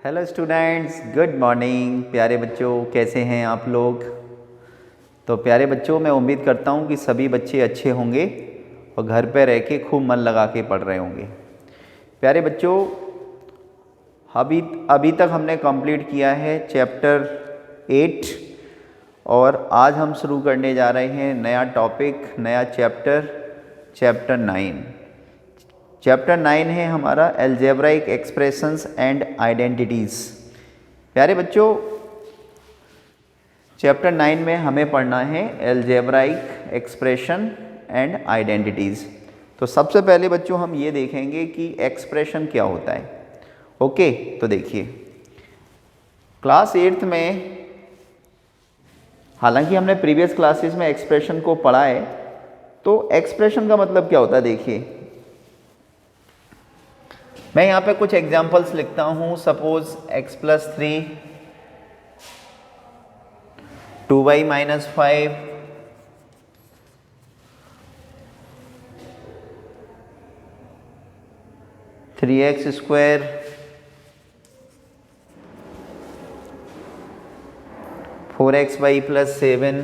Hello students, good morning. प्यारे बच्चों, कैसे हैं आप लोग? तो प्यारे बच्चों, मैं उम्मीद करता हूं कि सभी बच्चे अच्छे होंगे और घर पर रह के खूब मन लगा के पढ़ रहे होंगे। प्यारे बच्चों, अभी अभी तक हमने कंप्लीट किया है चैप्टर 8 और आज हम शुरू करने जा रहे हैं नया टॉपिक, नया चैप्टर 9। चैप्टर 9 है हमारा एल्जेब्राइक एक्सप्रेशंस एंड आइडेंटिटीज़। प्यारे बच्चों, चैप्टर 9 में हमें पढ़ना है एल्जेब्राइक एक्सप्रेशन एंड आइडेंटिटीज़। तो सबसे पहले बच्चों हम ये देखेंगे कि एक्सप्रेशन क्या होता है। ओके, तो देखिए, क्लास 8th में, हालांकि हमने प्रीवियस क्लासेस में एक्सप्रेशन को पढ़ा है, तो एक्सप्रेशन का मतलब क्या होता है देखिए। मैं यहाँ पे कुछ एग्जांपल्स लिखता हूँ। Suppose x+3 2y - 5 3x² 4xy + 7।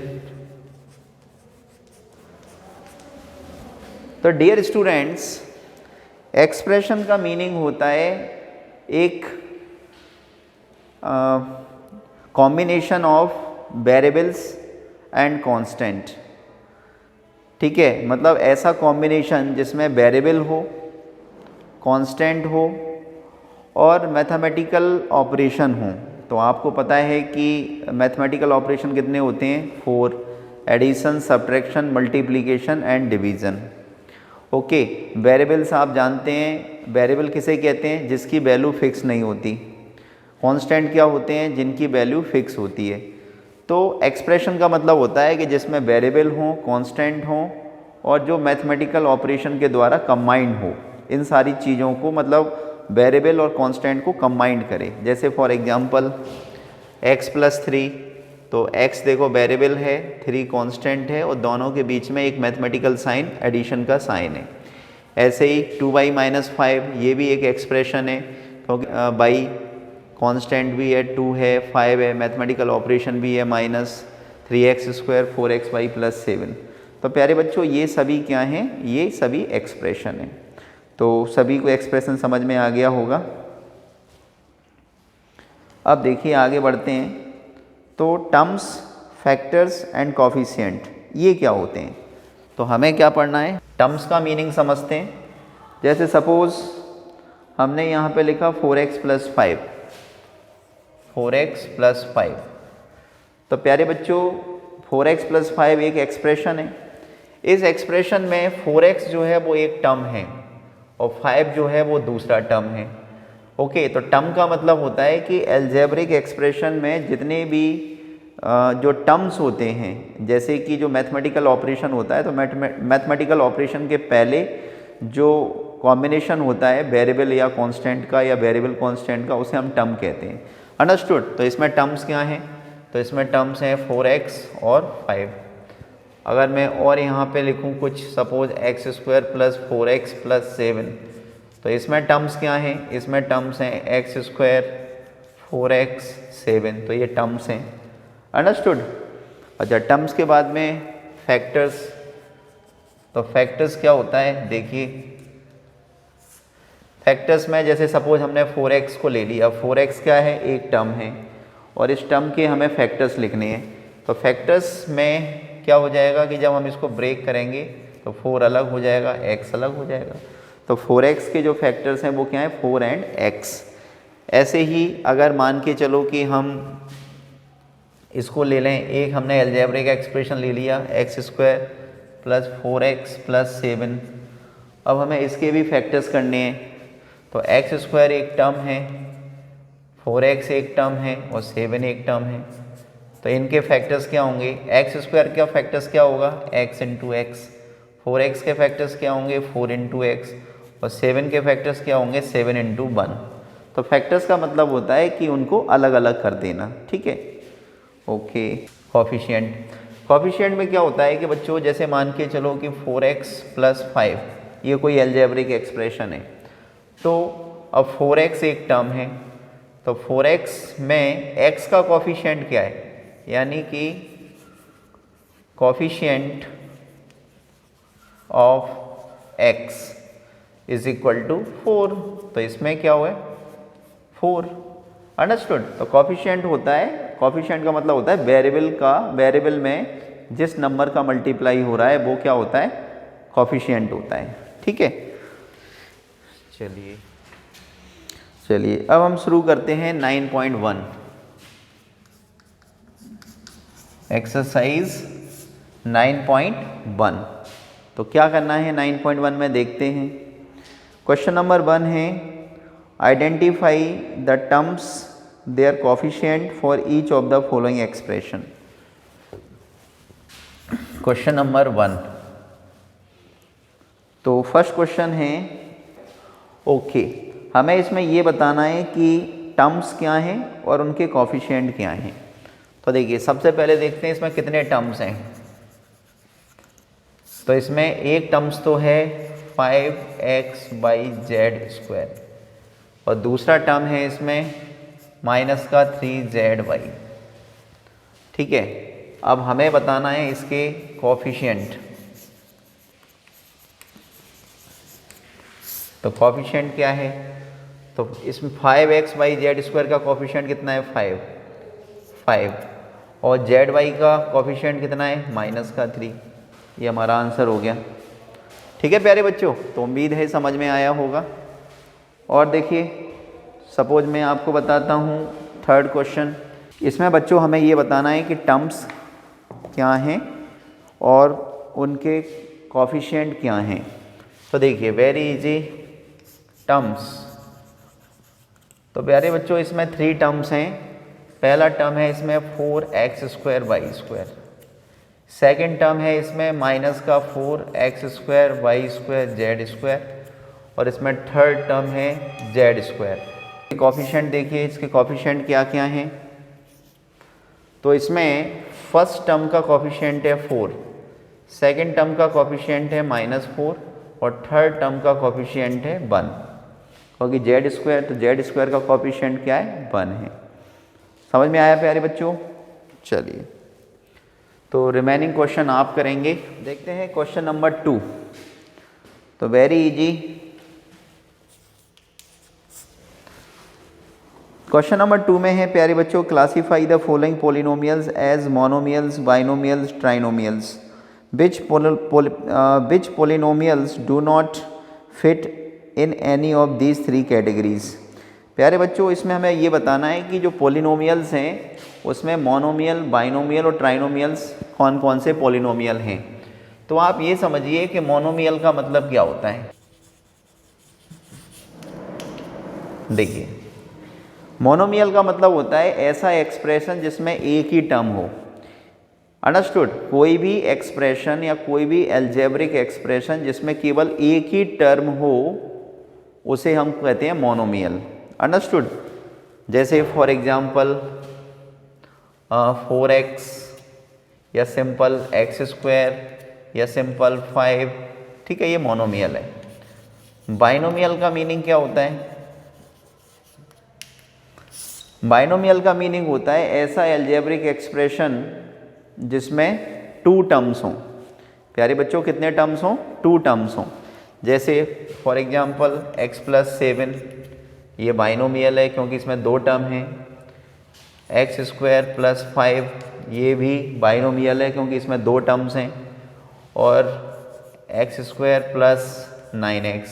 तो डियर स्टूडेंट्स, एक्सप्रेशन का मीनिंग होता है एक combination of variables and constant. ठीक है, मतलब ऐसा कॉम्बिनेशन जिसमें वेरिएबल हो, कांस्टेंट हो और मैथमेटिकल ऑपरेशन हो। तो आपको पता है कि मैथमेटिकल ऑपरेशन कितने होते हैं? 4। Addition, subtraction, multiplication and division. Okay, variables आप जानते हैं, वेरिएबल किसे कहते हैं? जिसकी वैल्यू फिक्स नहीं होती। कांस्टेंट क्या होते हैं? जिनकी वैल्यू फिक्स होती है। तो एक्सप्रेशन का मतलब होता है कि जिसमें वेरिएबल हो, कांस्टेंट हो और जो मैथमेटिकल ऑपरेशन के द्वारा कंबाइंड हो। इन सारी चीज़ों को, मतलब वेरिएबल और कांस्टेंट को कंबाइंड करे। जैसे फॉर एग्जांपल x+3, तो x देखो वेरिएबल है, 3 कांस्टेंट है और दोनों के बीच में एक मैथमेटिकल साइन, एडिशन का साइन है। ऐसे ही 2y - 5, ये भी एक एक्सप्रेशन है, क्योंकि y कांस्टेंट भी है, 2 है, 5 है, मैथमेटिकल ऑपरेशन भी है, -3x² 4xy + 7। तो प्यारे बच्चों, ये सभी क्या हैं? ये सभी एक्सप्रेशन हैं। तो सभी को एक्सप्रेशन समझ में आ गया होगा। अब देखिए, आगे बढ़ते हैं। तो टर्म्स, फैक्टर्स एंड कोफिशिएंट, ये क्या होते हैं? तो हमें क्या पढ़ना है? टर्म्स का मीनिंग समझते हैं। जैसे सपोज हमने यहाँ पे लिखा 4x + 5, 4x + 5। तो प्यारे बच्चों, 4x + 5 एक एक्सप्रेशन है। इस एक्सप्रेशन में 4x जो है वो एक टर्म है और 5 जो है वो दूसरा टर्म है। ओके, तो टर्म का मतलब होता है कि एल्जेब्रिक एक्सप्रेशन में जितने भी जो टर्म्स होते हैं, जैसे कि जो मैथमेटिकल ऑपरेशन होता है, तो मैथमेटिकल ऑपरेशन के पहले जो कॉम्बिनेशन होता है वेरिएबल या कांस्टेंट का या वेरिएबल कांस्टेंट का, उसे हम टर्म कहते हैं। अंडरस्टूड? तो इसमें टर्म्स क्या हैं? तो इसमें टर्म्स हैं 4x और 5। अगर मैं और यहाँ पे लिखूँ कुछ, सपोज x² + 4x + 7, तो इसमें टर्म्स क्या हैं? इसमें टर्म्स हैं x² 4x 7। तो ये टर्म्स हैं। अंडरस्टूड? अच्छा, टर्म्स के बाद में फैक्टर्स। तो फैक्टर्स क्या होता है देखिए। फैक्टर्स में जैसे सपोज हमने 4x को ले लिया, 4x क्या है? एक टर्म है और इस टर्म के हमें फैक्टर्स लिखने हैं। तो फैक्टर्स में क्या हो जाएगा कि जब हम इसको ब्रेक करेंगे तो 4 अलग हो जाएगा, x अलग हो जाएगा। तो 4x के जो फैक्टर्स हैं वो क्या है? 4 एंड x। ऐसे ही अगर मान के चलो कि हम इसको ले लें, एक हमने एल्जेब्रिक एक्सप्रेशन ले लिया x² + 4x + 7। अब हमें इसके भी फैक्टर्स करने हैं। तो x² एक टर्म है, 4x एक टर्म है और 7 एक टर्म है। तो इनके फैक्टर्स क्या होंगे? x² का फैक्टर्स क्या होगा? x × x। 4x के फैक्टर्स क्या होंगे? 4 × x। और 7 के फैक्टर्स क्या होंगे? 7 × 1। तो फैक्टर्स का मतलब होता है कि उनको अलग अलग कर देना। ठीक है, ओके। कोफिशिएंट, कोफिशिएंट में क्या होता है कि बच्चों, जैसे मान के चलो कि 4x + 5 ये कोई एल्जेब्रिक एक्सप्रेशन है। तो अब 4x एक टर्म है, तो 4x में x का कॉफिशिएंट क्या है, यानी कि coefficient of x is equal to 4, तो इसमें क्या हुआ है 4। अंडरस्टूड। तो कॉफिशिएंट होता है, कॉफिशिएंट का मतलब होता है वेरिएबल में जिस नंबर का मल्टीप्लाई हो रहा है वो क्या होता है, कॉफिशिएंट होता है। ठीक है, चलिए अब हम शुरू करते हैं 9.1 एक्सरसाइज 9.1। तो क्या करना है 9.1 में देखते हैं। क्वेश्चन नंबर 1 है identify the terms their coefficient for each of the following expression. Question number 1, तो फर्स्ट क्वेश्चन है ओके, हमें इसमें ये बताना है कि टर्म्स क्या हैं और उनके कोफिशिएंट क्या हैं। तो देखिए सबसे पहले देखते हैं इसमें कितने टर्म्स हैं। तो इसमें एक टर्म्स तो है 5x/z² और दूसरा टर्म है इसमें -3zy। ठीक है, अब हमें बताना है इसके कोफिशिएंट। तो कोफिशिएंट क्या है, तो इसमें 5x/z² का कोफिशिएंट कितना है 5 और zy का कोफिशिएंट कितना है -3। ये हमारा आंसर हो गया। ठीक है प्यारे बच्चों, तो उम्मीद है समझ में आया होगा। और देखिए सपोज मैं आपको बताता हूँ थर्ड क्वेश्चन। इसमें बच्चों हमें ये बताना है कि टर्म्स क्या हैं और उनके कोफिशिएंट क्या हैं। तो देखिए वेरी इजी, टर्म्स। तो प्यारे बच्चों इसमें 3 टर्म्स हैं। पहला टर्म है इसमें 4x²y²। सेकंड टर्म है इसमें -4x²y²z²। और इसमें थर्ड टर्म है z²। कोफिशिएंट देखिए, इसके कोफिशिएंट क्या क्या हैं। तो इसमें फर्स्ट टर्म का कोफिशिएंट है 4, सेकंड टर्म का कोफिशिएंट है -4 और थर्ड टर्म का कोफिशिएंट है 1, क्योंकि z², तो z² का कोफिशिएंट क्या है 1 है। समझ में आया प्यारे बच्चों। चलिए तो रिमेनिंग क्वेश्चन आप करेंगे। देखते हैं क्वेश्चन नंबर 2। तो वेरी इजी, क्वेश्चन नंबर 2 में है प्यारे बच्चों classify the following polynomials as monomials, binomials, trinomials. which polynomials do not fit in any of these 3 categories। प्यारे बच्चों इसमें हमें ये बताना है कि जो पोलिनोमियल्स हैं उसमें मोनोमियल, बाइनोमियल और ट्राइनोमियल्स कौन कौन से पोलिनोमियल हैं। तो आप ये समझिए कि मोनोमियल का मतलब क्या होता है। देखिए मोनोमियल का मतलब होता है ऐसा एक्सप्रेशन जिसमें एक ही टर्म हो। अंडरस्टूड। कोई भी एक्सप्रेशन या कोई भी एल्जेब्रिक एक्सप्रेशन जिसमें केवल एक ही टर्म हो उसे हम कहते हैं मोनोमियल। अंडरस्टूड। जैसे फॉर एग्जांपल 4x या सिंपल x² या सिंपल 5। ठीक है, ये मोनोमियल है। बाइनोमियल का मीनिंग क्या होता है। बाइनोमियल का मीनिंग होता है ऐसा एल्जेब्रिक एक्सप्रेशन जिसमें 2 टर्म्स हों। प्यारे बच्चों कितने टर्म्स हों, 2 टर्म्स हों। जैसे फॉर एग्जांपल x+7, ये बाइनोमियल है क्योंकि इसमें 2 टर्म हैं। x² + 5, ये भी बाइनोमियल है क्योंकि इसमें 2 टर्म्स हैं। और x² + 9x,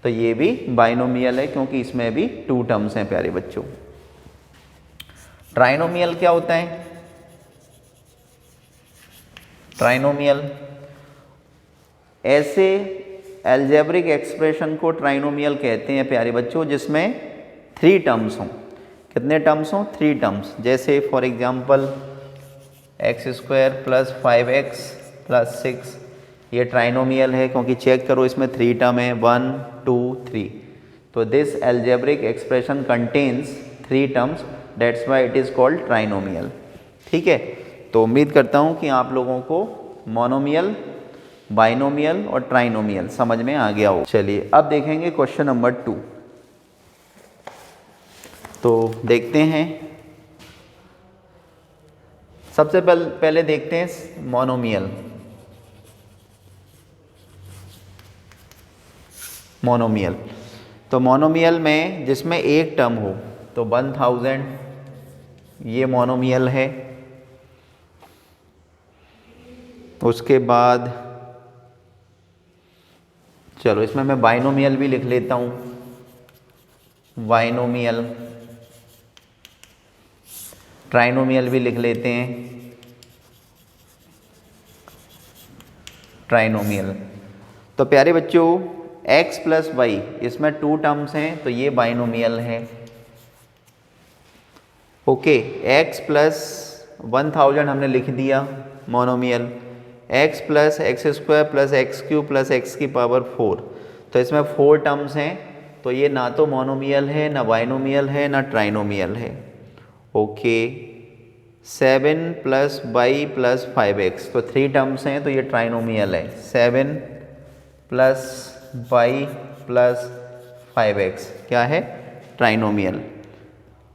तो ये भी बाइनोमियल है क्योंकि इसमें भी 2 टर्म्स हैं प्यारे बच्चों। ट्राइनोमियल क्या होता है। ट्राइनोमियल ऐसे एल्जेब्रिक एक्सप्रेशन को ट्राइनोमियल कहते हैं प्यारे बच्चों जिसमें 3 टर्म्स हों। कितने टर्म्स हों, 3 टर्म्स। जैसे फॉर एग्जांपल x² + 5x + 6, ये ट्राइनोमियल है क्योंकि चेक करो इसमें 3 टर्म है 1 2 3। तो this algebraic expression contains 3 terms, that's why it is called trinomial. ठीक है, तो उम्मीद करता हूँ कि आप लोगों को मोनोमियल, बाइनोमियल और ट्राइनोमियल समझ में आ गया हो। चलिए अब देखेंगे क्वेश्चन नंबर 2। तो देखते हैं, सबसे पहले देखते हैं मोनोमियल। मोनोमियल, तो मोनोमियल में जिसमें एक टर्म हो, तो 1000 ये मोनोमियल है। उसके बाद चलो इसमें मैं बाइनोमियल भी लिख लेता हूँ, बाइनोमियल, ट्राइनोमियल भी लिख लेते हैं, ट्राइनोमियल। तो प्यारे बच्चों x प्लस वाई, इसमें 2 टर्म्स हैं, तो ये बाइनोमियल है। ओके, x प्लस 1000 हमने लिख दिया monomial, x plus x square plus x cube plus x की पावर 4, तो इसमें 4 टर्म्स हैं, तो ये ना तो मोनोमियल है, ना बाइनोमियल है, ना ट्राइनोमियल है। Okay, 7 plus Y plus 5x, तो 3 टर्म्स हैं, तो ये ट्राइनोमियल है। 7 प्लस वाई प्लस 5x क्या है? ट्राइनोमियल।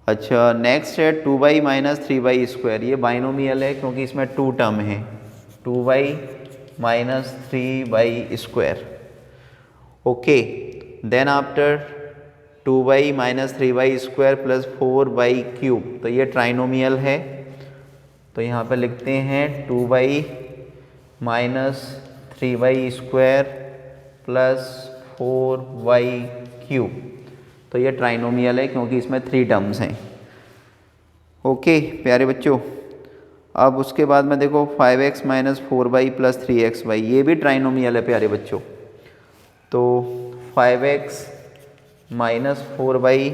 अच्छा, नेक्स्ट है 2y माइनस 3y स्क्वायर, ये बाइनोमियल है क्योंकि इसमें 2 टर्म है, 2y minus 3y square. Okay, then after 2y minus 3y square plus 4y cube, तो ये ट्राइनोमियल है। तो यहाँ पर लिखते हैं 2y minus 3y square plus 4y cube, तो ये ट्राइनोमियल है क्योंकि इसमें 3 टर्म्स हैं। ओके प्यारे बच्चों, अब उसके बाद में देखो 5x minus 4y plus 3xy, ये भी ट्राइनोमियल है प्यारे बच्चों। तो 5x माइनस 4y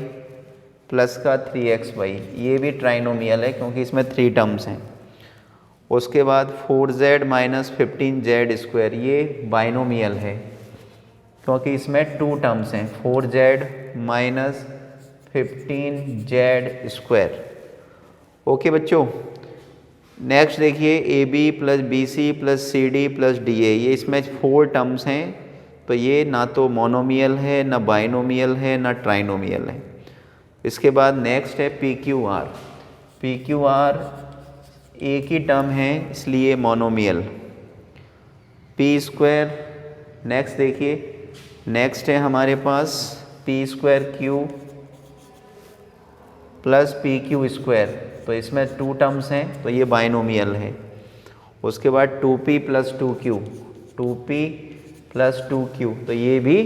प्लस का 3xy, ये भी ट्राइनोमियल है क्योंकि इसमें 3 टर्म्स हैं। उसके बाद 4z माइनस 15z स्क्वायर, ये बाइनोमियल है क्योंकि इसमें 2 टर्म्स हैं, 4z minus 15z square. Okay बच्चों, नेक्स्ट देखिए AB plus BC plus CD plus DA, ये इसमें 4 टर्म्स हैं, तो ये ना तो मोनोमियल है, ना बाइनोमियल है, ना ट्राइनोमियल है। इसके बाद नेक्स्ट है PQR, PQR एक ही टर्म है इसलिए मोनोमियल। P स्क्वायर, नेक्स्ट देखिए, नेक्स्ट है हमारे पास P square Q plus PQ square, तो इसमें 2 टर्म्स हैं, तो ये बाइनोमियल है। उसके बाद 2P plus 2Q, 2P plus 2Q, तो ये भी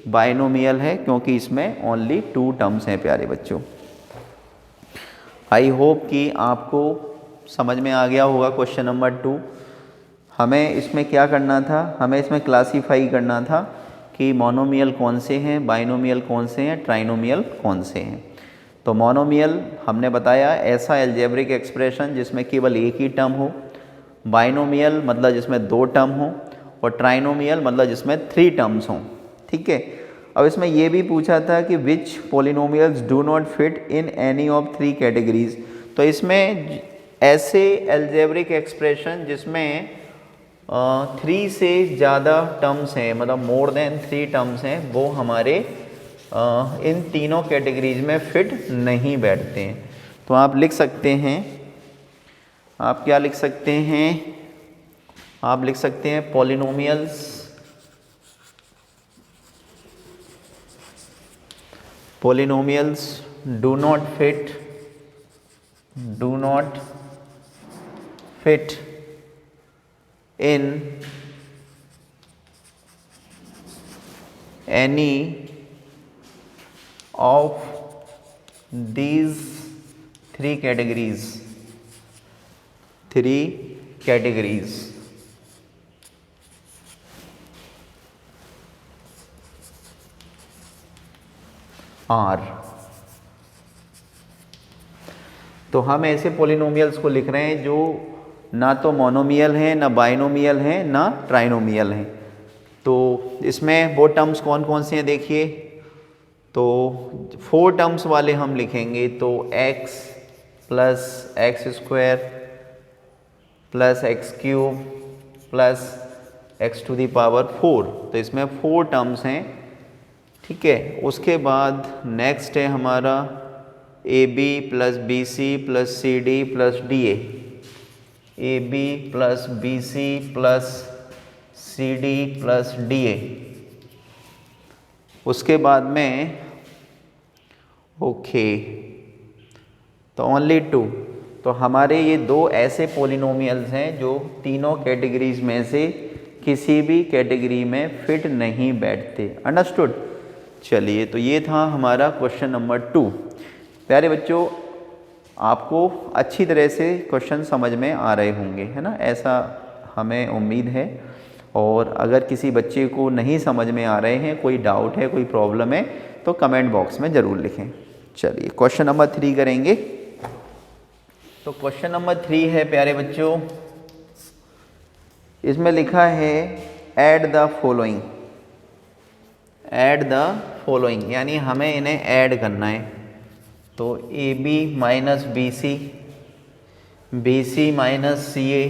बाइनोमियल है क्योंकि इसमें ओनली 2 टर्म्स हैं प्यारे बच्चों। आई होप कि आपको समझ में आ गया होगा क्वेश्चन नंबर 2। हमें इसमें क्या करना था, हमें इसमें क्लासीफाई करना था कि मोनोमियल कौन से हैं, बाइनोमियल कौन से हैं, ट्राइनोमियल कौन से हैं। तो मोनोमियल हमने बताया ऐसा अलजेब्रिक एक्सप्रेशन जिसमें केवल एक ही टर्म हो, बाइनोमियल मतलब जिसमें 2 टर्म हो, और ट्राइनोमियल मतलब जिसमें 3 टर्म्स हों। ठीक है, अब इसमें यह भी पूछा था कि which polynomials do not fit in any of 3 categories, तो इसमें ऐसे अलजेब्रिक एक्सप्रेशन जिसमें 3 से ज़्यादा टर्म्स हैं, मतलब मोर देन 3 टर्म्स हैं, वो हमारे इन तीनों कैटेगरीज में फिट नहीं बैठते हैं। तो आप लिख सकते हैं, आप क्या लिख सकते हैं, आप लिख सकते हैं polynomials, polynomials do not fit in any of these 3 categories, are. तो हम ऐसे पोलिनोमियल्स को लिख रहे हैं जो ना तो मोनोमियल हैं, ना बाइनोमियल हैं, ना ट्राइनोमियल हैं। तो इसमें वो टर्म्स कौन कौन से हैं देखिए, तो 4 टर्म्स वाले हम लिखेंगे, तो x plus x square plus x cube plus x to the power 4, तो इसमें 4 टर्म्स हैं। ठीक है, उसके बाद नेक्स्ट है हमारा a B plus B C plus c d plus d a B plus B C plus c d plus d a. उसके बाद में ओके तो ओनली 2। तो हमारे ये दो ऐसे पोलिनोमियल्स हैं जो तीनों कैटेगरीज में से किसी भी कैटेगरी में फिट नहीं बैठते। अंडरस्टूड। चलिए तो ये था हमारा क्वेश्चन नंबर 2। प्यारे बच्चों, आपको अच्छी तरह से क्वेश्चन समझ में आ रहे होंगे, है ना, ऐसा हमें उम्मीद है। और अगर किसी बच्चे को नहीं समझ में आ रहे हैं, कोई डाउट है, कोई प्रॉब्लम है, तो कमेंट बॉक्स में ज़रूर लिखें। चलिए क्वेश्चन नंबर 3 करेंगे। तो क्वेश्चन नंबर 3 है प्यारे बच्चों, इसमें लिखा है add the following. Add the following यानी हमें इन्हें ऐड करना है। तो A B minus B C minus C A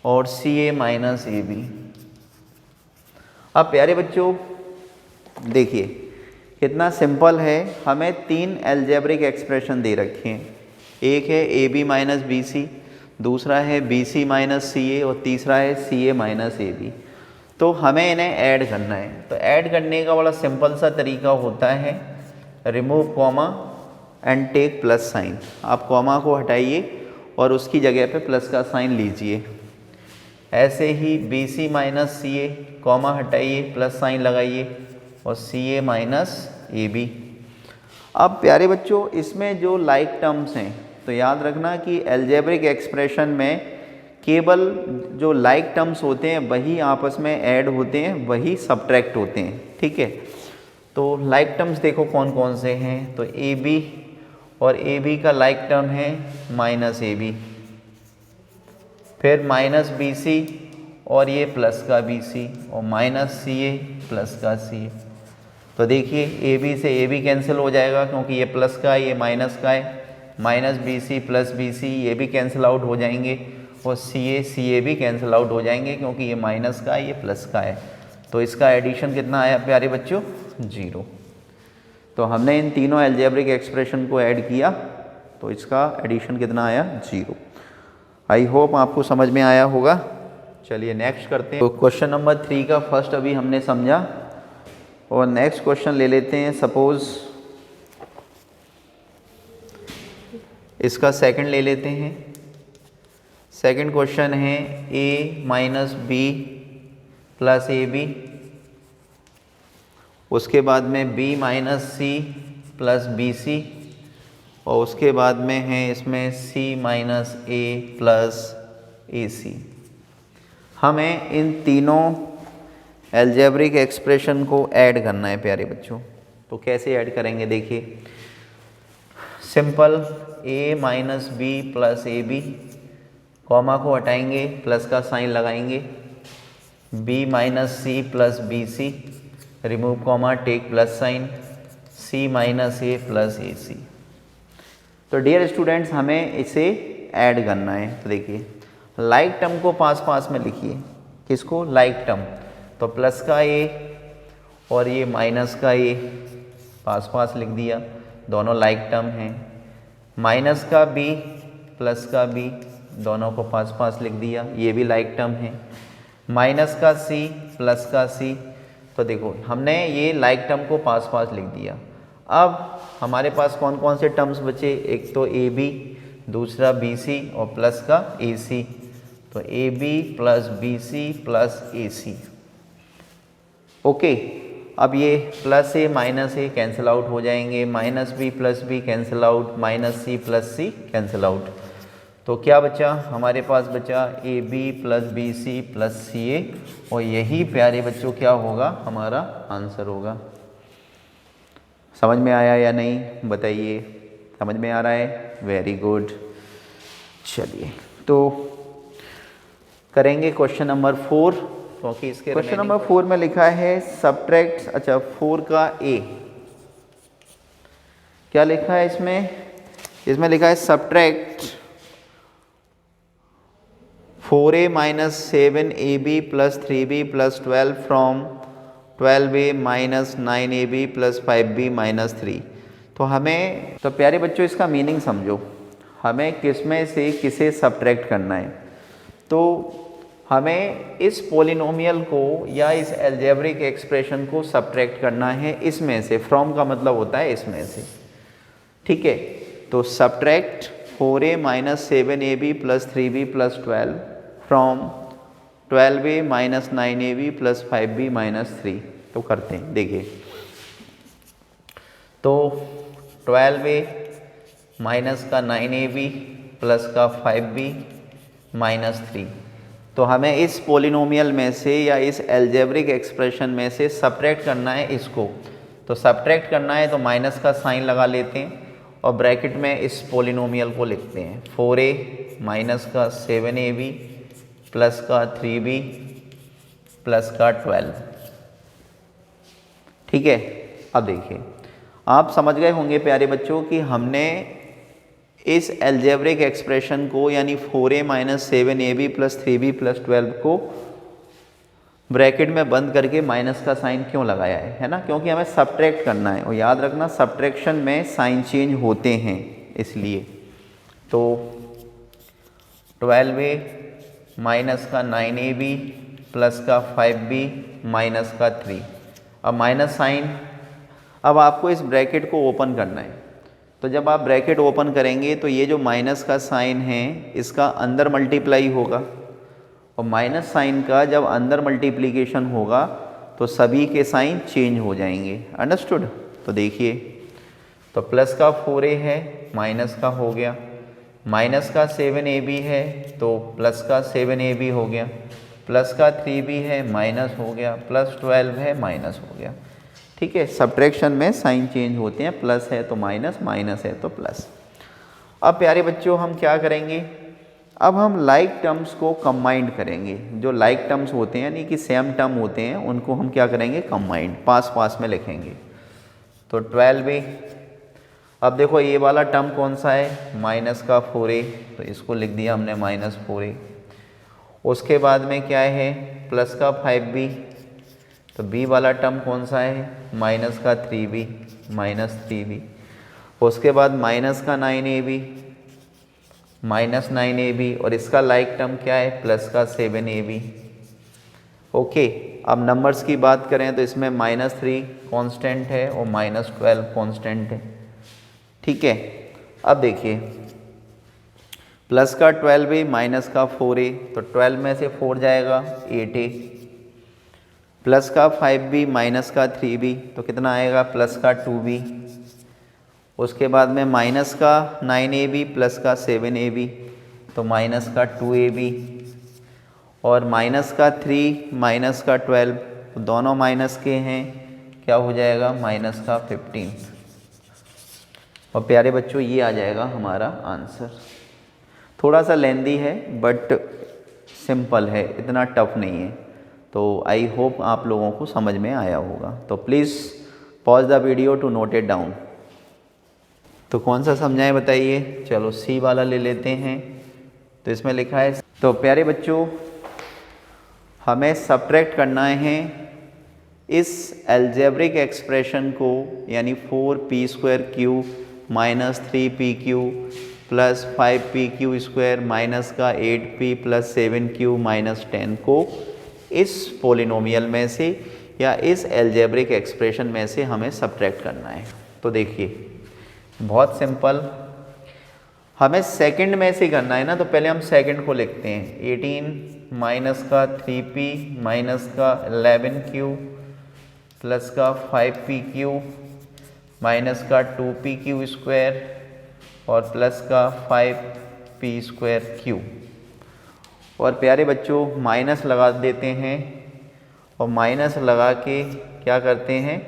और C A minus A B. अब प्यारे बच्चों देखिए कितना सिंपल है। हमें 3 अलजेब्रिक एक्सप्रेशन दे रखे हैं। एक है a B minus B c, दूसरा है B C minus C A और तीसरा है सी ए माइनस ए बी। तो हमें इन्हें ऐड करना है। तो ऐड करने का बड़ा सिंपल सा तरीका होता है, remove comma and take plus sign. आप कॉमा को हटाइए और उसकी जगह पे प्लस का साइन लीजिए। ऐसे ही बी सी माइनस सी ए, कॉमा हटाइए, प्लस साइन लगाइए और C A minus A B. अब प्यारे बच्चों इसमें जो लाइक टर्म्स हैं, तो याद रखना कि अलजेब्रिक एक्सप्रेशन में केवल जो लाइक टर्म्स होते हैं वही आपस में ऐड होते हैं, वही सब्ट्रैक्ट होते हैं। ठीक है, तो लाइक टर्म्स देखो कौन कौन से हैं। तो ए बी और ए बी का लाइक टर्म है माइनस ए बी, फिर माइनस बी सी और ये प्लस का बी सी और माइनस सी ए प्लस का सी ए। तो देखिए ए बी से ए बी कैंसिल हो जाएगा क्योंकि ये प्लस का है, ये माइनस का है। Minus B C plus B c ये भी कैंसिल आउट हो जाएंगे और सी ए भी कैंसिल आउट हो जाएंगे क्योंकि ये माइनस का है, ये प्लस का है। तो इसका एडिशन कितना आया प्यारे बच्चों? 0। तो हमने इन तीनों अलजेब्रिक एक्सप्रेशन को ऐड किया तो इसका एडिशन कितना आया? 0। आई होप आपको समझ में आया होगा। चलिए नेक्स्ट करते हैं। तो क्वेश्चन नंबर 3 का फर्स्ट अभी हमने समझा और नेक्स्ट क्वेश्चन ले लेते हैं। सपोज इसका सेकंड ले लेते हैं। सेकंड क्वेश्चन है a minus B plus A b, उसके बाद में b माइनस सी प्लस बी सी और उसके बाद में है इसमें c माइनस ए प्लस ए सी। हमें इन तीनों अलजेब्रिक एक्सप्रेशन को ऐड करना है प्यारे बच्चों। तो कैसे ऐड करेंगे देखिए, simple a minus B plus A B, comma को हटाएंगे, प्लस का साइन लगाएंगे, b माइनस सी plus B C, remove comma take plus sign, c minus ए प्लस ए सी। तो डियर स्टूडेंट्स हमें इसे ऐड करना है। तो देखिए लाइक टर्म को पास पास में लिखिए। किसको? Like term. तो प्लस का a और ये माइनस का a पास पास लिख दिया, दोनों लाइक टर्म हैं। माइनस का b प्लस का b दोनों को पास पास लिख दिया, ये भी लाइक टर्म है। माइनस का c प्लस का c, तो देखो हमने ये लाइक टर्म को पास पास लिख दिया। अब हमारे पास कौन कौन से टर्म्स बचे? एक तो ए बी, दूसरा बी सी और प्लस का ए सी। तो A B plus B C plus A C. Okay, अब ये plus A minus A cancel out हो जाएंगे, minus B plus B cancel out, minus सी प्लस सी कैंसिल आउट। तो क्या बचा? हमारे पास बचा A B plus B C plus C A और यही प्यारे बच्चों क्या होगा? हमारा आंसर होगा। समझ में आया या नहीं बताइए? समझ में आ रहा है? Very good. चलिए तो करेंगे क्वेश्चन नंबर 4, क्योंकि इसके क्वेश्चन नंबर 4 में लिखा है सब्ट्रैक्ट। अच्छा 4 का a क्या लिखा है इसमें? इसमें लिखा है subtract 4a minus 7ab plus 3b plus 12 from 12a minus 9ab plus 5b minus 3। तो हमें, तो प्यारे बच्चों इसका मीनिंग समझो, हमें किस में से किसे सब्ट्रैक्ट करना है। तो हमें इस पोलिनोमियल को या इस अलजेब्रिक एक्सप्रेशन को सब्ट्रैक्ट करना है इसमें से, फ्रॉम का मतलब होता है इसमें से, ठीक है। तो subtract 4a minus 7ab plus 3b plus 12 from 12a minus 9ab plus 5b minus 3। तो करते हैं, देखिए। तो 12a माइनस का 9ab प्लस का 5b माइनस 3, तो हमें इस पोलिनोमियल में से या इस अलजेब्रिक एक्सप्रेशन में से सब्ट्रैक्ट करना है इसको। तो सब्ट्रैक्ट करना है तो माइनस का साइन लगा लेते हैं और ब्रैकेट में इस पोलिनोमियल को लिखते हैं 4a माइनस का 7ab प्लस का 3b प्लस का 12, ठीक है। अब देखिए, आप समझ गए होंगे प्यारे बच्चों कि हमने इस अलजेब्रिक एक्सप्रेशन को यानी 4a minus 7ab plus 3b plus 12 को ब्रैकेट में बंद करके माइनस का साइन क्यों लगाया है ना, क्योंकि हमें सब्ट्रैक्ट करना है। और याद रखना सब्ट्रैक्शन में साइन चेंज होते हैं इसलिए। तो 12a माइनस का 9ab प्लस का 5b माइनस का 3। अब माइनस साइन, अब आपको इस ब्रैकेट को ओपन करना है। तो जब आप ब्रैकेट ओपन करेंगे तो ये जो माइनस का साइन है इसका अंदर मल्टीप्लाई होगा, और माइनस साइन का जब अंदर मल्टीप्लिकेशन होगा तो सभी के साइन चेंज हो जाएंगे। अंडरस्टूड? तो देखिए, तो प्लस का 4a है माइनस का हो गया, माइनस का 7ab है तो प्लस का 7ab हो गया, प्लस का 3b है माइनस हो गया, प्लस 12 है माइनस हो गया, ठीक है। सब्ट्रैक्शन में साइन चेंज होते हैं, प्लस है तो माइनस, माइनस है तो प्लस। अब प्यारे बच्चों हम क्या करेंगे, अब हम लाइक टर्म्स को कंबाइंड करेंगे। जो लाइक टर्म्स होते हैं यानी कि सेम टर्म होते हैं उनको हम क्या करेंगे, कंबाइंड, पास पास में लिखेंगे। तो 12a, अब देखो ये वाला टर्म कौन सा है, माइनस का 4a, तो इसको लिख दिया हमने माइनस 4a। उसके बाद में क्या है, प्लस का 5b, तो b वाला टर्म कौन सा है, माइनस का 3b माइनस 3b। उसके बाद माइनस का 9ab माइनस 9ab, और इसका लाइक टर्म क्या है, प्लस का 7ab। ओके, अब नंबर्स की बात करें तो इसमें माइनस 3 कॉन्स्टेंट है और माइनस 12 कॉन्स्टेंट है, ठीक है। अब देखिए, प्लस का 12a माइनस का 4a, तो 12 में से 4 जाएगा 8a, प्लस का 5b माइनस का 3b, तो कितना आएगा, प्लस का 2b। उसके बाद में माइनस का 9ab प्लस का 7ab, तो माइनस का 2ab, और माइनस का 3 माइनस का 12, तो दोनों माइनस के हैं, क्या हो जाएगा, माइनस का 15। और प्यारे बच्चों ये आ जाएगा हमारा आंसर। थोड़ा सा लेंदी है बट सिंपल है, इतना टफ नहीं है। तो आई होप आप लोगों को समझ में आया होगा। तो please pause the video to note it down. तो कौन सा समझाएं बताइए, चलो सी वाला ले लेते हैं। तो इसमें लिखा है, तो प्यारे बच्चों हमें सब्ट्रैक्ट करना है इस अलजेब्रिक एक्सप्रेशन को, यानी 4p² minus 3pq plus 5pq square minus का 8p प्लस 7q माइनस 10 को इस पोलिनोमियल में से या इस अलजेब्रिक एक्सप्रेशन में से हमें सब्ट्रैक्ट करना है। तो देखिए बहुत सिंपल, हमें सेकंड में से करना है ना, तो पहले हम सेकंड को लिखते हैं। 18 माइनस का 3p माइनस का 11q प्लस का 5pq माइनस का 2pq स्क्वायर और प्लस का 5p स्क्वायर q। और प्यारे बच्चों माइनस लगा देते हैं, और माइनस लगा के क्या करते हैं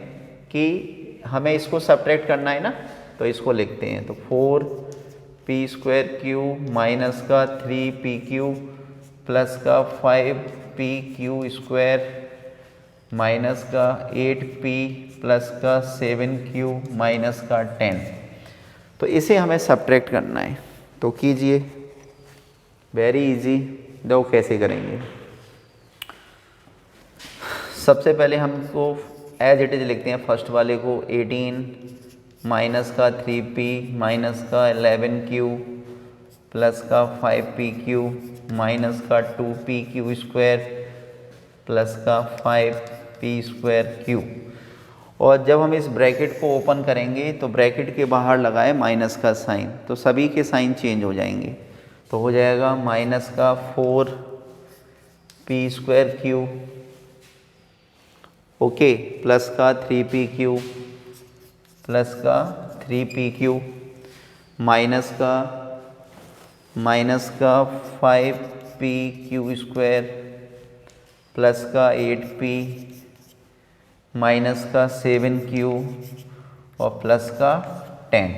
कि हमें इसको सब्ट्रैक्ट करना है ना, तो इसको लिखते हैं। तो 4p² माइनस का 3pq प्लस का 5pq स्क्वायर माइनस का 8p प्लस का 7q माइनस का 10। तो इसे हमें सब्ट्रैक्ट करना है। तो कीजिए, वेरी इजी। दो कैसे करेंगे, सबसे पहले हमको एज इट इज लिखते हैं फर्स्ट वाले को। 18 माइनस का 3p माइनस का 11q प्लस का 5pq माइनस का 2pq स्क्वायर प्लस का 5p स्क्वायर q। और जब हम इस ब्रैकेट को ओपन करेंगे तो ब्रैकेट के बाहर लगाए माइनस का साइन, तो सभी के साइन चेंज हो जाएंगे। तो हो जाएगा माइनस का 4p square q okay plus का 3pq प्लस का 3pq माइनस का 5pq स्क्वायर प्लस का 8p माइनस का 7q और प्लस का 10।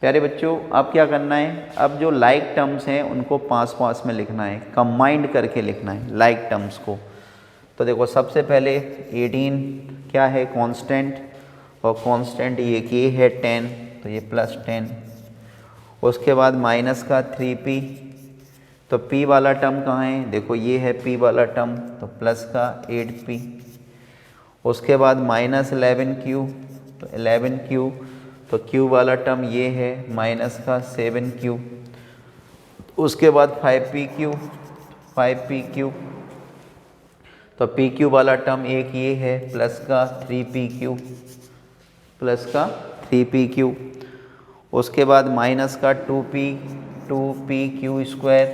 प्यारे बच्चों, अब क्या करना है, अब जो लाइक टर्म्स हैं उनको पास पास में लिखना है, कंबाइंड करके लिखना है लाइक टर्म्स को। तो देखो सबसे पहले 18 क्या है कांस्टेंट, और कांस्टेंट ये k है 10, तो ये प्लस 10। उसके बाद माइनस का 3p, तो p वाला टर्म कहाँ है, देखो ये है p वाला टर्म, तो प्लस का 8p। उसके बाद माइनस 11q, तो 11q, तो q वाला टर्म ये है माइनस का 7q। उसके बाद 5pq, तो pq वाला टर्म एक ये है प्लस का 3pq प्लस का 3pq। उसके बाद माइनस का 2pq स्क्वायर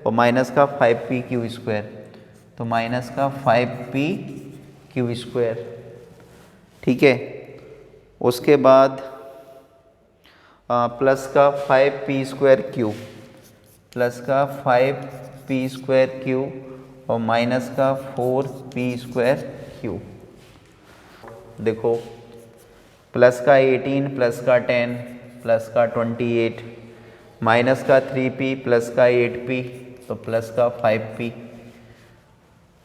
और माइनस का 5pq स्क्वायर, तो माइनस का 5pq स्क्वायर, ठीक है। उसके बाद प्लस का 5p स्क्वायर q, प्लस का 5p स्क्वायर q और माइनस का 4p स्क्वायर q। देखो प्लस का 18 प्लस का 10 प्लस का 28 माइनस का 3p प्लस का 8p, तो प्लस का 5p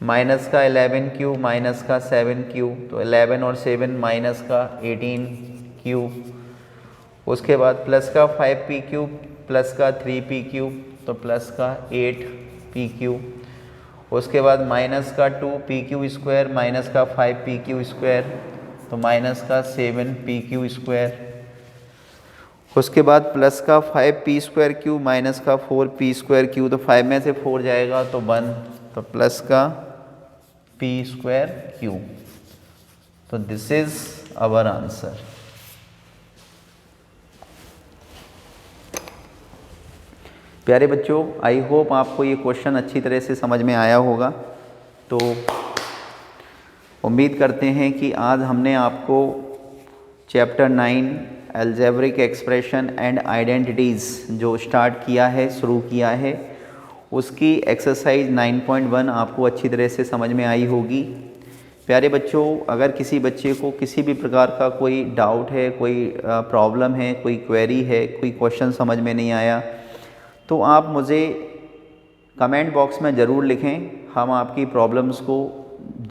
माइनस का 11q माइनस का 7q, तो 11 और 7 माइनस का 18q। उसके बाद प्लस का 5pq प्लस का 3pq, तो प्लस का 8pq। उसके बाद माइनस का 2pq स्क्वायर माइनस का 5pq स्क्वायर, तो माइनस का 7pq स्क्वायर। उसके बाद प्लस का 5p स्क्वायर q माइनस का 4p स्क्वायर q, तो 5 में से 4 जाएगा तो 1, तो प्लस का p स्क्वायर q। तो दिस इज आवर आंसर। प्यारे बच्चों, आई होप आपको ये क्वेश्चन अच्छी तरह से समझ में आया होगा। तो उम्मीद करते हैं कि आज हमने आपको chapter 9 algebraic expression and identities जो स्टार्ट किया है, शुरू किया है, उसकी एक्सरसाइज 9.1 आपको अच्छी तरह से समझ में आई होगी। प्यारे बच्चों, अगर किसी बच्चे को किसी भी प्रकार का कोई डाउट है, कोई प्रॉब्लम है, कोई क्वेरी है, कोई क्वेश्चन समझ में नहीं आया, तो आप मुझे कमेंट बॉक्स में ज़रूर लिखें। हम आपकी प्रॉब्लम्स को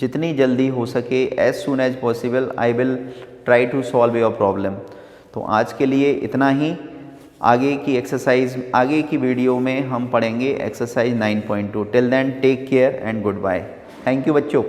जितनी जल्दी हो सके, as soon as possible, I will try to solve your problem. तो आज के लिए इतना ही। आगे की एक्सरसाइज, आगे की वीडियो में हम पढ़ेंगे exercise 9.2। Till then take care and good bye. Thank you बच्चों।